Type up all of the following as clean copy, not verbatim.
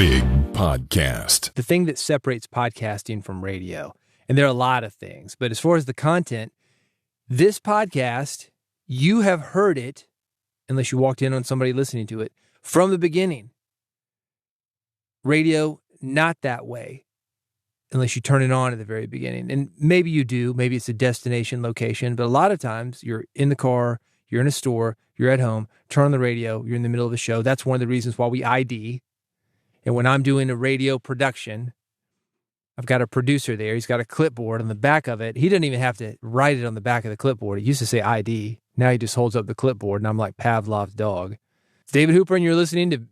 Big Podcast. The thing that separates podcasting from radio, and there are a lot of things, but as far as the content, this podcast, you have heard it, unless you walked in on somebody listening to it, from the beginning. Radio, not that way, unless you turn it on at the very beginning. And maybe you do, maybe it's a destination location, but a lot of times you're in the car, you're in a store, you're at home, turn on the radio, you're in the middle of a show. That's one of the reasons why we ID. And when I'm doing a radio production, I've got a producer there. He's got a clipboard on the back of it. He doesn't even have to write it on the back of the clipboard. It used to say ID. Now he just holds up the clipboard, and I'm like Pavlov's dog. It's David Hooper, and you're listening to,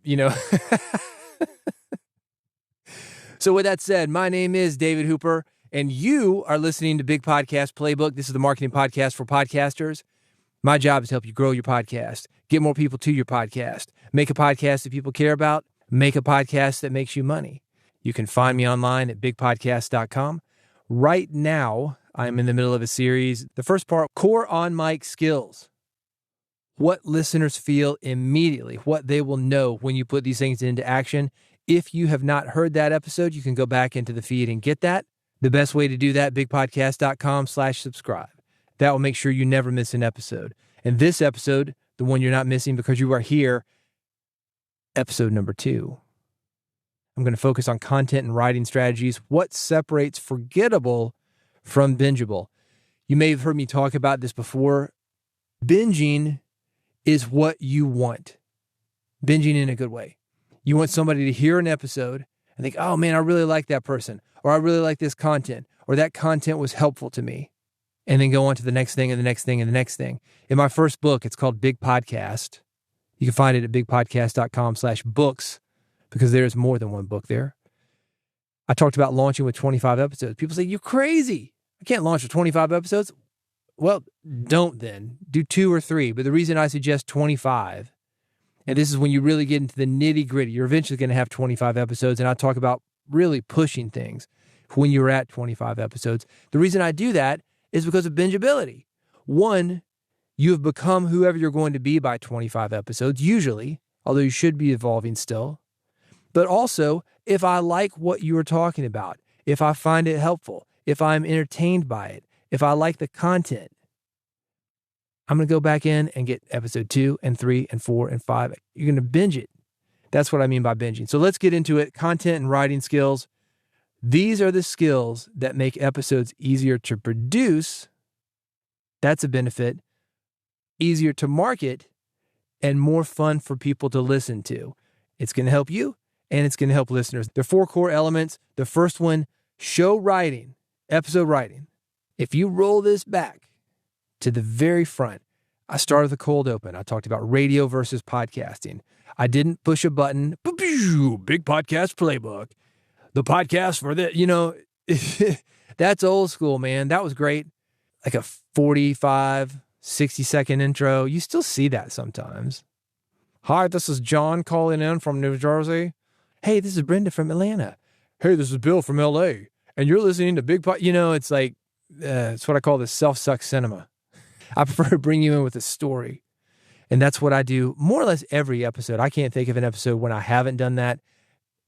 So with that said, my name is David Hooper, and you are listening to Big Podcast Playbook. This is the marketing podcast for podcasters. My job is to help you grow your podcast, get more people to your podcast, make a podcast that people care about, make a podcast that makes you money. You can find me online at bigpodcast.com. Right now, I'm in the middle of a series. The first part, core on-mic skills. What listeners feel immediately, what they will know when you put these things into action. If you have not heard that episode, you can go back into the feed and get that. The best way to do that, bigpodcast.com/subscribe. That will make sure you never miss an episode. And this episode, the one you're not missing because you are here, episode number 2. I'm going to focus on content and writing strategies. What separates Forgettable from Bingeable? You may have heard me talk about this before. Binging is what you want. Binging in a good way. You want somebody to hear an episode and think, oh man, I really like that person, or I really like this content, or that content was helpful to me. And then go on to the next thing and the next thing and the next thing. In my first book, it's called Big Podcast. You can find it at bigpodcast.com/books because there's more than one book there. I talked about launching with 25 episodes. People say, you're crazy. I can't launch with 25 episodes. Well, don't then. Do 2 or 3. But the reason I suggest 25, and this is when you really get into the nitty gritty, you're eventually going to have 25 episodes. And I talk about really pushing things when you're at 25 episodes. The reason I do that is because of bingeability. One, you have become whoever you're going to be by 25 episodes, usually, although you should be evolving still. But also, if I like what you are talking about, if I find it helpful, if I'm entertained by it, if I like the content, I'm going to go back in and get episode 2 and 3 and 4 and 5. You're going to binge it. That's what I mean by binging. So let's get into it. Content and writing skills. These are the skills that make episodes easier to produce. That's a benefit. Easier to market and more fun for people to listen to. It's going to help you and it's going to help listeners. There are 4 core elements. The first one, show writing, episode writing. If you roll this back to the very front, I started with a cold open. I talked about radio versus podcasting. I didn't push a button. Big Podcast Playbook. The podcast for that, that's old school, man. That was great. Like a 45, 60-second intro. You still see that sometimes. Hi, this is John calling in from New Jersey. Hey, this is Brenda from Atlanta. Hey, this is Bill from LA. And you're listening to Big Podcast. It's like, it's what I call the self-suck cinema. I prefer to bring you in with a story. And that's what I do more or less every episode. I can't think of an episode when I haven't done that.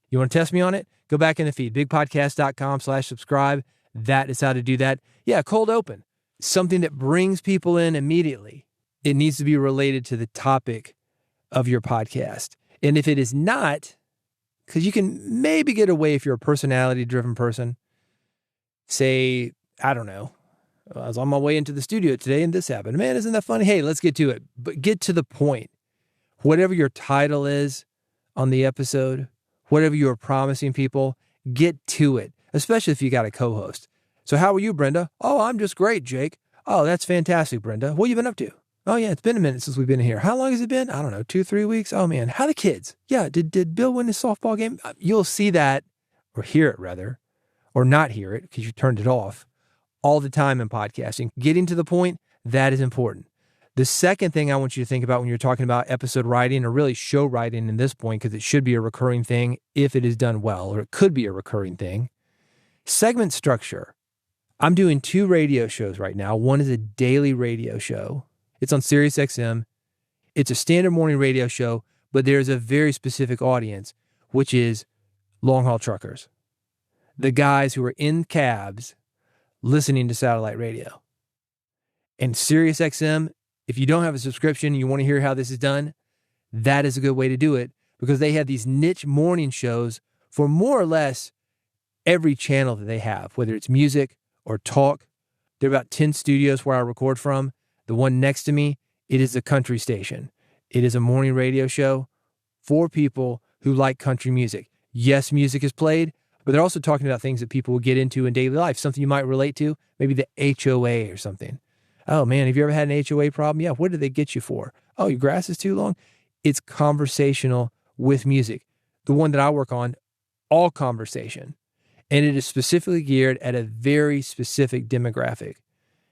You want to test me on it? Go back in the feed, bigpodcast.com/subscribe. That is how to do that. Yeah, cold open. Something that brings people in immediately. It needs to be related to the topic of your podcast. And if it is not, because you can maybe get away if you're a personality-driven person. Say, I don't know, I was on my way into the studio today and this happened. Man, isn't that funny? Hey, let's get to it. But get to the point. Whatever your title is on the episode, whatever you are promising people, get to it, especially if you got a co-host. So how are you, Brenda? Oh, I'm just great, Jake. Oh, that's fantastic, Brenda. What have you been up to? Oh, yeah, it's been a minute since we've been here. How long has it been? I don't know, 2-3 weeks? Oh, man, how are the kids? Yeah, did Bill win his softball game? You'll see that, or hear it rather, or not hear it because you turned it off all the time in podcasting. Getting to the point, that is important. The second thing I want you to think about when you're talking about episode writing, or really show writing in this point, because it should be a recurring thing if it is done well, or it could be a recurring thing, segment structure. I'm doing 2 radio shows right now. One is a daily radio show. It's on Sirius XM. It's a standard morning radio show, but there's a very specific audience, which is long-haul truckers, the guys who are in cabs listening to satellite radio. And Sirius XM, if you don't have a subscription and you want to hear how this is done, that is a good way to do it because they have these niche morning shows for more or less every channel that they have, whether it's music or talk. There are about 10 studios where I record from. The one next to me, it is a country station. It is a morning radio show for people who like country music. Yes, music is played, but they're also talking about things that people will get into in daily life, something you might relate to, maybe the HOA or something. Oh man, have you ever had an HOA problem? Yeah, what did they get you for? Oh, your grass is too long? It's conversational with music. The one that I work on, all conversation. And it is specifically geared at a very specific demographic.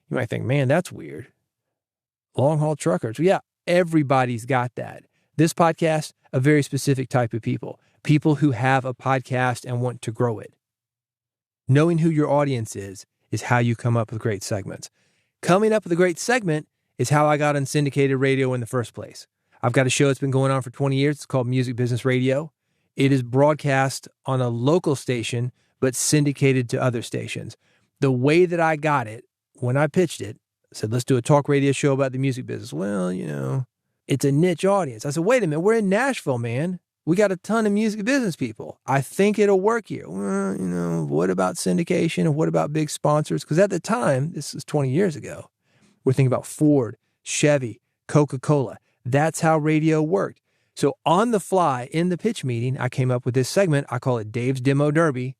You might think, man, that's weird. Long-haul truckers. Yeah, everybody's got that. This podcast, a very specific type of people. People who have a podcast and want to grow it. Knowing who your audience is how you come up with great segments. Coming up with a great segment is how I got on syndicated radio in the first place. I've got a show that's been going on for 20 years. It's called Music Business Radio. It is broadcast on a local station, but syndicated to other stations. The way that I got it, when I pitched it, I said, let's do a talk radio show about the music business. Well, it's a niche audience. I said, wait a minute, we're in Nashville, man. We got a ton of music business people. I think it'll work here. Well, what about syndication and what about big sponsors? Because at the time, this is 20 years ago, we're thinking about Ford, Chevy, Coca-Cola. That's how radio worked. So on the fly in the pitch meeting, I came up with this segment. I call it Dave's Demo Derby,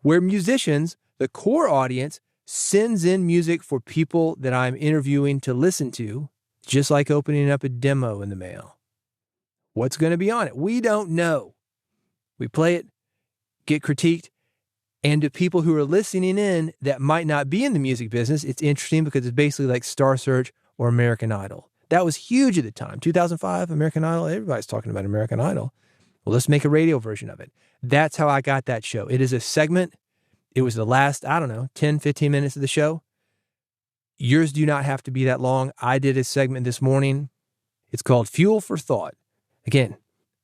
where musicians, the core audience, sends in music for people that I'm interviewing to listen to, just like opening up a demo in the mail. What's going to be on it? We don't know. We play it, get critiqued, and to people who are listening in that might not be in the music business, it's interesting because it's basically like Star Search or American Idol. That was huge at the time. 2005, American Idol, everybody's talking about American Idol. Well, let's make a radio version of it. That's how I got that show. It is a segment. It was the last, 10, 15 minutes of the show. Yours do not have to be that long. I did a segment this morning. It's called Fuel for Thought. Again,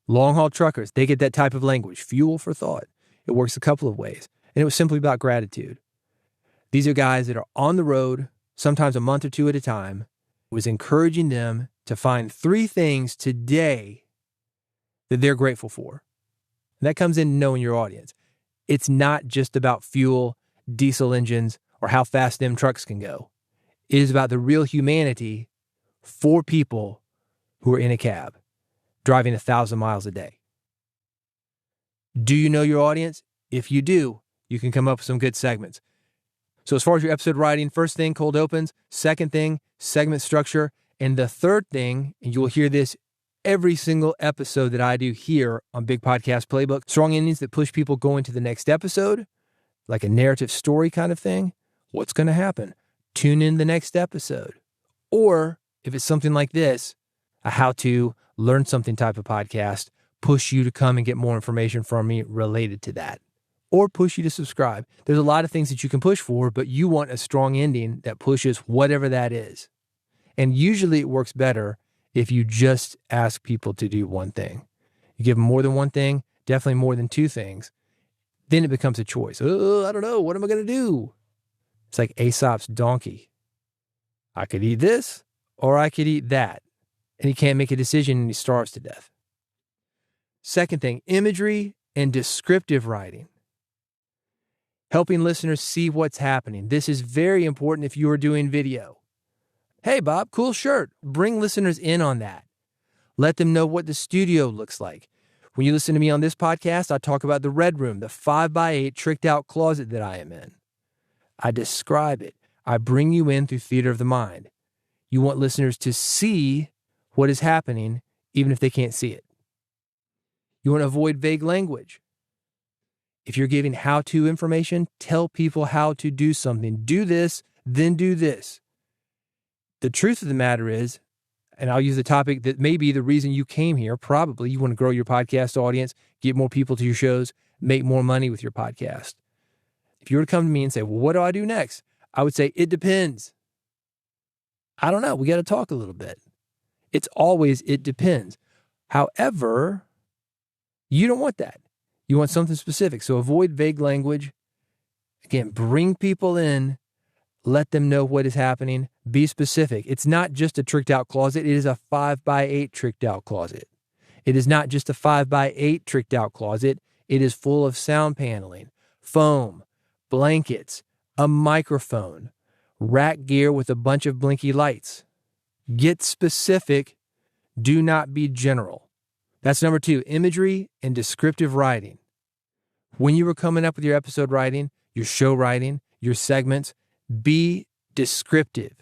long-haul truckers, they get that type of language, fuel for thought. It works a couple of ways. And it was simply about gratitude. These are guys that are on the road, sometimes a month or two at a time. It was encouraging them to find 3 things today that they're grateful for. And that comes in knowing your audience. It's not just about fuel, diesel engines, or how fast them trucks can go. It is about the real humanity for people who are in a cab, driving 1,000 miles a day. Do you know your audience? If you do, you can come up with some good segments. So as far as your episode writing, first thing, cold opens. Second thing, segment structure. And the third thing, and you will hear this every single episode that I do here on Big Podcast Playbook, strong endings that push people going to the next episode, like a narrative story kind of thing. What's going to happen? Tune in the next episode. Or if it's something like this, a how-to learn something type of podcast, push you to come and get more information from me related to that. Or push you to subscribe. There's a lot of things that you can push for, but you want a strong ending that pushes whatever that is. And usually it works better if you just ask people to do one thing. You give them more than one thing, definitely more than 2 things. Then it becomes a choice. Oh, I don't know. What am I going to do? It's like Aesop's donkey. I could eat this or I could eat that. And he can't make a decision and he starves to death. Second thing, imagery and descriptive writing. Helping listeners see what's happening. This is very important if you are doing video. Hey, Bob, cool shirt. Bring listeners in on that. Let them know what the studio looks like. When you listen to me on this podcast, I talk about the red room, the 5x8 tricked out closet that I am in. I describe it. I bring you in through theater of the mind. You want listeners to see what is happening, even if they can't see it. You want to avoid vague language. If you're giving how-to information, tell people how to do something. Do this, then do this. The truth of the matter is, and I'll use the topic that may be the reason you came here, probably you want to grow your podcast audience, get more people to your shows, make more money with your podcast. If you were to come to me and say, well, what do I do next? I would say, it depends. I don't know. We got to talk a little bit. It's always, it depends. However, you don't want that. You want something specific. So avoid vague language. Again, bring people in, let them know what is happening. Be specific. It's not just a tricked out closet. It is a 5x8 tricked out closet. It is not just a 5x8 tricked out closet. It is full of sound paneling, foam, blankets, a microphone, rack gear with a bunch of blinky lights. Get specific. Do not be general. That's number 2, imagery and descriptive writing. When you were coming up with your episode writing, your show writing, your segments, be descriptive.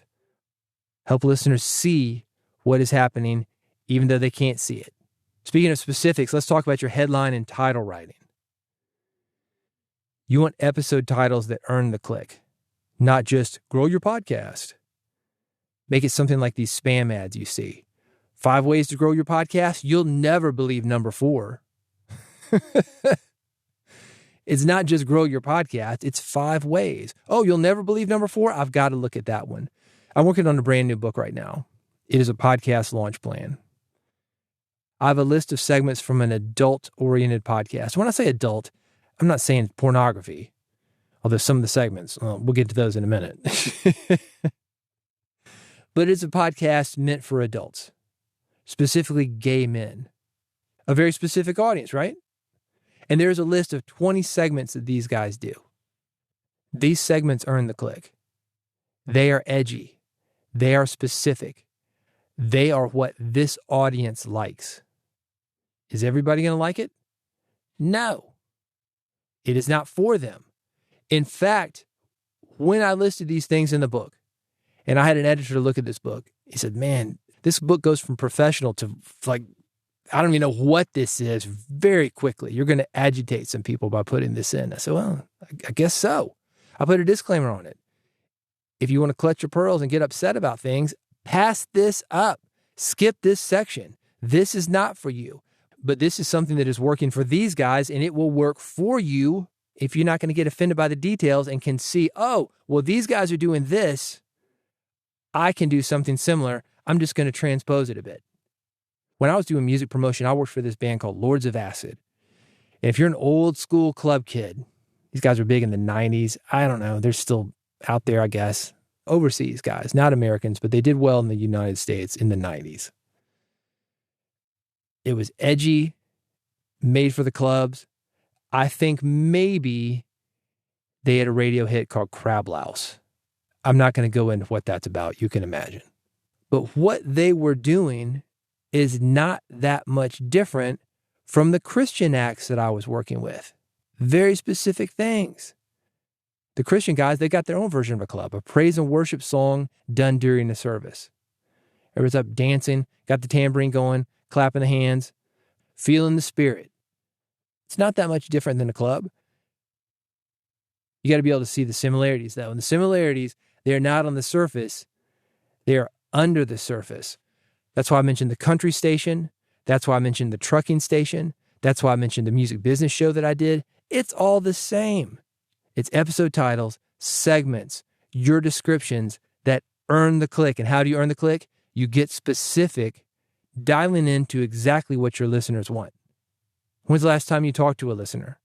Help listeners see what is happening, even though they can't see it. Speaking of specifics, let's talk about your headline and title writing. You want episode titles that earn the click, not just grow your podcast. Make it something like these spam ads you see. 5 ways to grow your podcast. You'll never believe number 4. It's not just grow your podcast. It's 5 ways. Oh, you'll never believe number 4? I've got to look at that one. I'm working on a brand new book right now. It is a podcast launch plan. I have a list of segments from an adult-oriented podcast. When I say adult, I'm not saying pornography, although some of the segments, we'll get to those in a minute. But it's a podcast meant for adults, specifically gay men. A very specific audience, right? And there's a list of 20 segments that these guys do. These segments earn the click. They are edgy. They are specific. They are what this audience likes. Is everybody going to like it? No. It is not for them. In fact, when I listed these things in the book, and I had an editor look at this book, he said, man, this book goes from professional to like, I don't even know what this is very quickly. You're going to agitate some people by putting this in. I said, well, I guess so. I put a disclaimer on it. If you want to clutch your pearls and get upset about things, pass this up. Skip this section. This is not for you. But this is something that is working for these guys, and it will work for you if you're not going to get offended by the details and can see, oh, well, these guys are doing this. I can do something similar. I'm just going to transpose it a bit. When I was doing music promotion, I worked for this band called Lords of Acid. And if you're an old school club kid, these guys were big in the 90s. I don't know. They're still out there, I guess. Overseas guys, not Americans, but they did well in the United States in the 90s. It was edgy, made for the clubs. I think maybe they had a radio hit called Crab Louse. I'm not going to go into what that's about. You can imagine. But what they were doing is not that much different from the Christian acts that I was working with. Very specific things. The Christian guys, they got their own version of a club, a praise and worship song done during the service. Everyone's up dancing, got the tambourine going, clapping the hands, feeling the spirit. It's not that much different than a club. You got to be able to see the similarities, though. And the similarities, they're not on the surface. They're under the surface. That's why I mentioned the country station. That's why I mentioned the trucking station. That's why I mentioned the music business show that I did. It's all the same. It's episode titles, segments, your descriptions that earn the click. And how do you earn the click? You get specific, dialing into exactly what your listeners want. When's the last time you talked to a listener?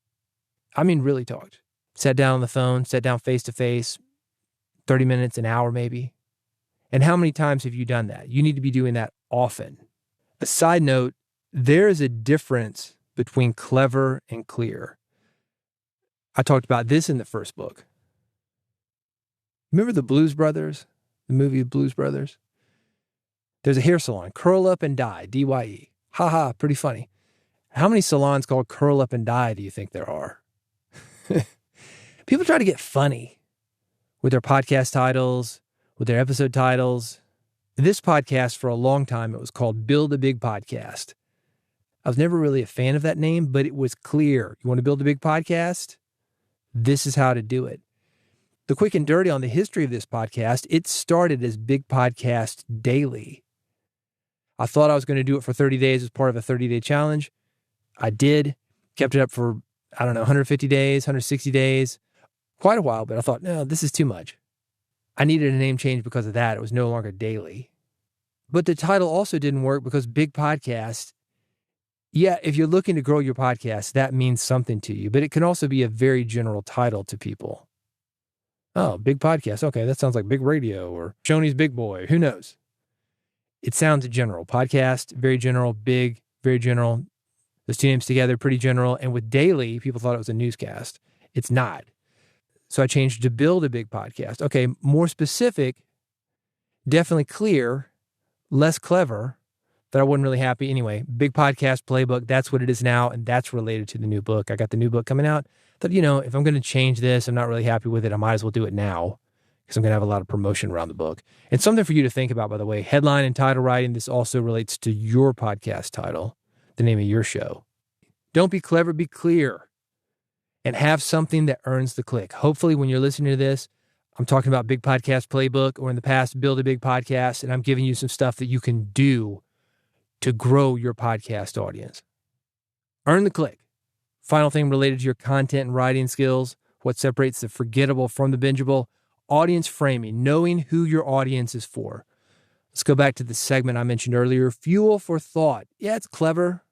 I mean, really talked. Sat down on the phone, sat down face to face, 30 minutes, an hour maybe. And how many times have you done that? You need to be doing that often. A side note, there is a difference between clever and clear. I talked about this in the first book. Remember the Blues Brothers? The movie Blues Brothers? There's a hair salon, Curl Up and Dye, D-Y-E. Ha, pretty funny. How many salons called Curl Up and Dye do you think there are? People try to get funny with their podcast titles, with their episode titles. This podcast, for a long time, it was called Build a Big Podcast. I was never really a fan of that name, but it was clear. You want to build a big podcast? This is how to do it. The quick and dirty on the history of this podcast, it started as Big Podcast Daily. I thought I was going to do it for 30 days as part of a 30-day challenge. I did. Kept it up for, 150 days, 160 days. Quite a while, but I thought, no, this is too much. I needed a name change because of that. It was no longer daily. But the title also didn't work because Big Podcast, Yeah, if you're looking to grow your podcast, that means something to you, but it can also be a very general title to people. Oh, big podcast. Okay, that sounds like big radio or Shoney's Big Boy. Who knows? It sounds general. Podcast, very general. Big, very general. Those two names together, pretty general. And with daily, people thought it was a newscast. It's not. So I changed to build a big podcast. Okay, more specific, definitely clear, less clever, that I wasn't really happy. Anyway, Big Podcast Playbook, that's what it is now, and that's related to the new book. I got the new book coming out. Thought, if I'm going to change this, I'm not really happy with it, I might as well do it now because I'm going to have a lot of promotion around the book. And something for you to think about, by the way, headline and title writing, this also relates to your podcast title, the name of your show. Don't be clever, be clear, and have something that earns the click. Hopefully, when you're listening to this, I'm talking about Big Podcast Playbook, or in the past, Build a Big Podcast, and I'm giving you some stuff that you can do to grow your podcast audience. Earn the click. Final thing related to your content and writing skills, what separates the forgettable from the bingeable, audience framing, knowing who your audience is for. Let's go back to the segment I mentioned earlier, fuel for thought. Yeah, it's clever.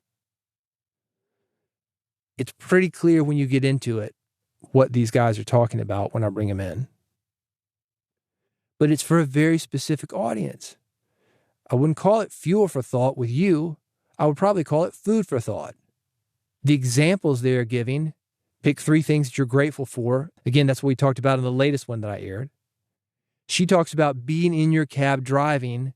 It's pretty clear when you get into it what these guys are talking about when I bring them in. But it's for a very specific audience. I wouldn't call it fuel for thought with you. I would probably call it food for thought. The examples they are giving, pick 3 things that you're grateful for. Again, that's what we talked about in the latest one that I aired. She talks about being in your cab driving,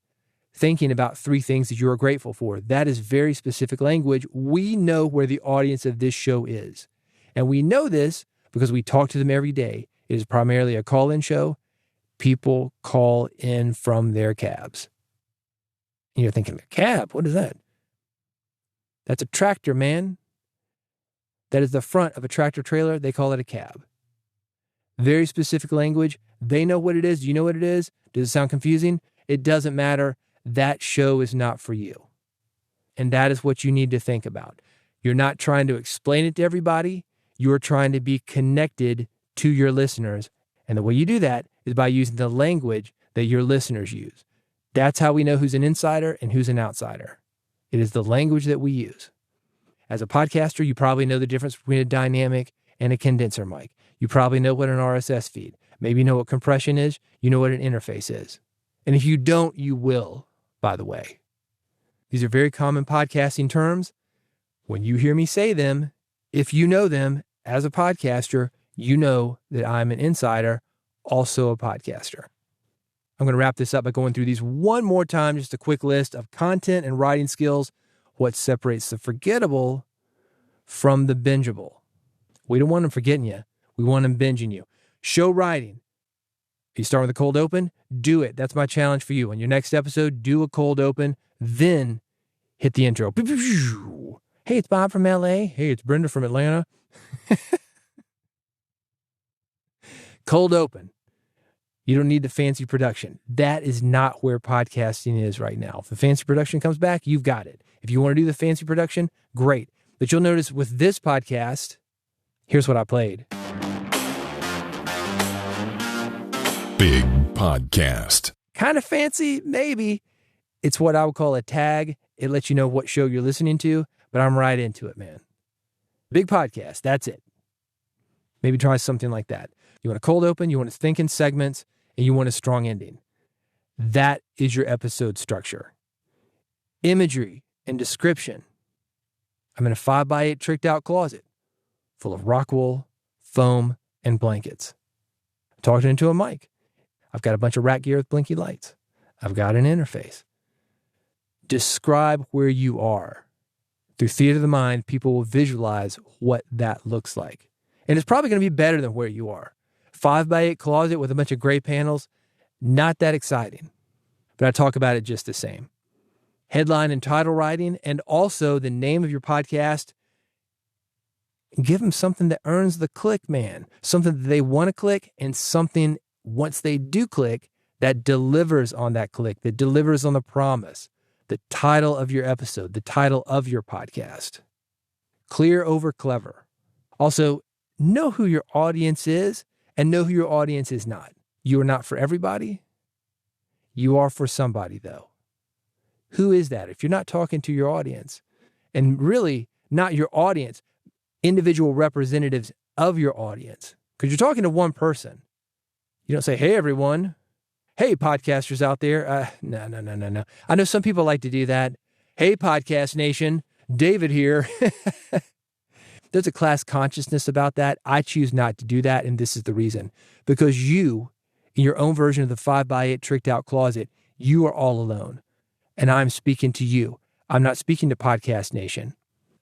thinking about 3 things that you are grateful for. That is very specific language. We know where the audience of this show is. And we know this because we talk to them every day. It is primarily a call-in show. People call in from their cabs. And you're thinking, a cab? What is that? That's a tractor, man. That is the front of a tractor trailer. They call it a cab. Very specific language. They know what it is. Do you know what it is? Does it sound confusing? It doesn't matter. That show is not for you. And that is what you need to think about. You're not trying to explain it to everybody. You're trying to be connected to your listeners. And the way you do that is by using the language that your listeners use. That's how we know who's an insider and who's an outsider. It is the language that we use. As a podcaster, you probably know the difference between a dynamic and a condenser mic. You probably know what an RSS feed. Maybe you know what compression is. You know what an interface is. And if you don't, you will, by the way. These are very common podcasting terms. When you hear me say them, if you know them as a podcaster, you know that I'm an insider, also a podcaster. I'm going to wrap this up by going through these one more time, just a quick list of content and writing skills, what separates the forgettable from the bingeable. We don't want them forgetting you. We want them binging you. Show writing. You start with a cold open, do it. That's my challenge for you. On your next episode, do a cold open, then hit the intro. Hey, it's Bob from LA. Hey, it's Brenda from Atlanta. Cold open. You don't need the fancy production. That is not where podcasting is right now. If the fancy production comes back, you've got it. If you want to do the fancy production, great. But you'll notice with this podcast, here's what I played. Big Podcast. Kind of fancy, maybe. It's what I would call a tag. It lets you know what show you're listening to, but I'm right into it, man. Big Podcast, that's it. Maybe try something like that. You want a cold open, you want to think in segments, and you want a strong ending. That is your episode structure. Imagery and description. I'm in a 5x8 tricked out closet full of rock wool, foam, and blankets. I'm talking into a mic. I've got a bunch of rat gear with blinky lights. I've got an interface. Describe where you are. Through theater of the mind, people will visualize what that looks like. And it's probably going to be better than where you are. 5x8 closet with a bunch of gray panels, not that exciting. But I talk about it just the same. Headline and title writing, and also the name of your podcast. Give them something that earns the click, man. Something that they want to click, and something, once they do click, that delivers on that click, that delivers on the promise. The title of your episode, the title of your podcast. Clear over clever. Also, know who your audience is and know who your audience is not. You are not for everybody. You are for somebody, though. Who is that? If you're not talking to your audience and really not your audience, individual representatives of your audience. Because you're talking to one person. You don't say, hey, everyone. Hey, podcasters out there. No. I know some people like to do that. Hey, Podcast Nation. David here. There's a class consciousness about that. I choose not to do that, and this is the reason. Because you, in your own version of the 5x8 tricked out closet, you are all alone. And I'm speaking to you. I'm not speaking to Podcast Nation.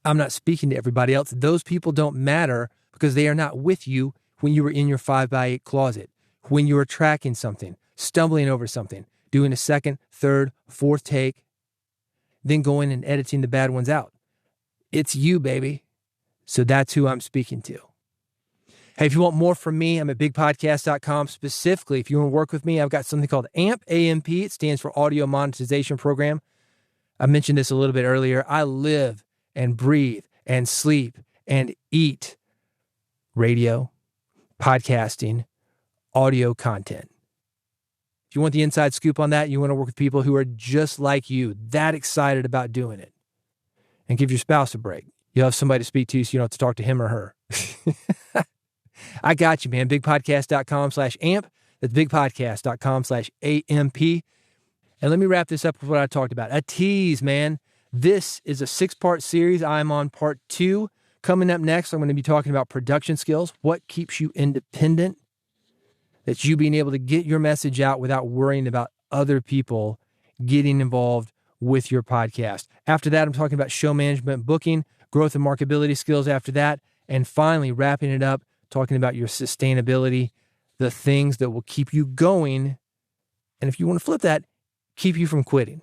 I'm not speaking to everybody else. Those people don't matter because they are not with you when you were in your 5x8 closet, when you were tracking something, stumbling over something, doing a second, third, fourth take, then going and editing the bad ones out. It's you, baby. So that's who I'm speaking to. Hey, if you want more from me, I'm at bigpodcast.com. Specifically, if you want to work with me, I've got something called AMP, A-M-P. It stands for Audio Monetization Program. I mentioned this a little bit earlier. I live and breathe and sleep and eat radio, podcasting, audio content. If you want the inside scoop on that, you want to work with people who are just like you, that excited about doing it. And give your spouse a break. You'll have somebody to speak to so you don't have to talk to him or her. I got you, man. Bigpodcast.com/amp. That's bigpodcast.com/AMP. And let me wrap this up with what I talked about. A tease, man. This is a 6-part series. I'm on part 2. Coming up next, I'm going to be talking about production skills. What keeps you independent? That's you being able to get your message out without worrying about other people getting involved with your podcast. After that, I'm talking about show management, booking, growth and marketability skills after that. And finally, wrapping it up, talking about your sustainability, the things that will keep you going. And if you want to flip that, keep you from quitting.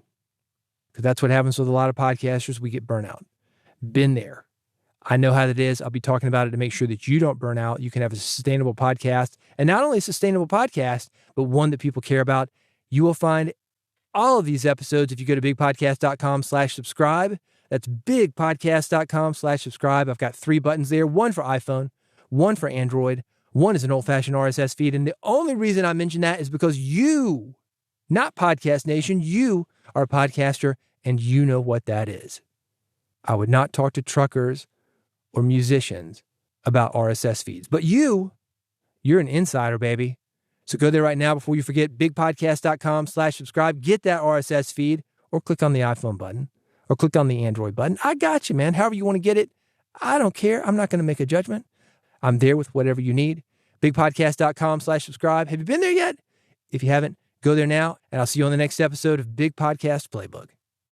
Because that's what happens with a lot of podcasters. We get burnout. Been there. I know how that is. I'll be talking about it to make sure that you don't burn out. You can have a sustainable podcast. And not only a sustainable podcast, but one that people care about. You will find all of these episodes if you go to bigpodcast.com/subscribe. That's bigpodcast.com/subscribe. I've got 3 buttons there, one for iPhone, one for Android, one is an old-fashioned RSS feed. And the only reason I mention that is because you, not Podcast Nation, you are a podcaster and you know what that is. I would not talk to truckers or musicians about RSS feeds. But you're an insider, baby. So go there right now before you forget, bigpodcast.com/subscribe. Get that RSS feed or click on the iPhone button or click on the Android button. I got you, man. However you want to get it, I don't care. I'm not going to make a judgment. I'm there with whatever you need. Bigpodcast.com/subscribe. Have you been there yet? If you haven't, go there now, and I'll see you on the next episode of Big Podcast Playbook.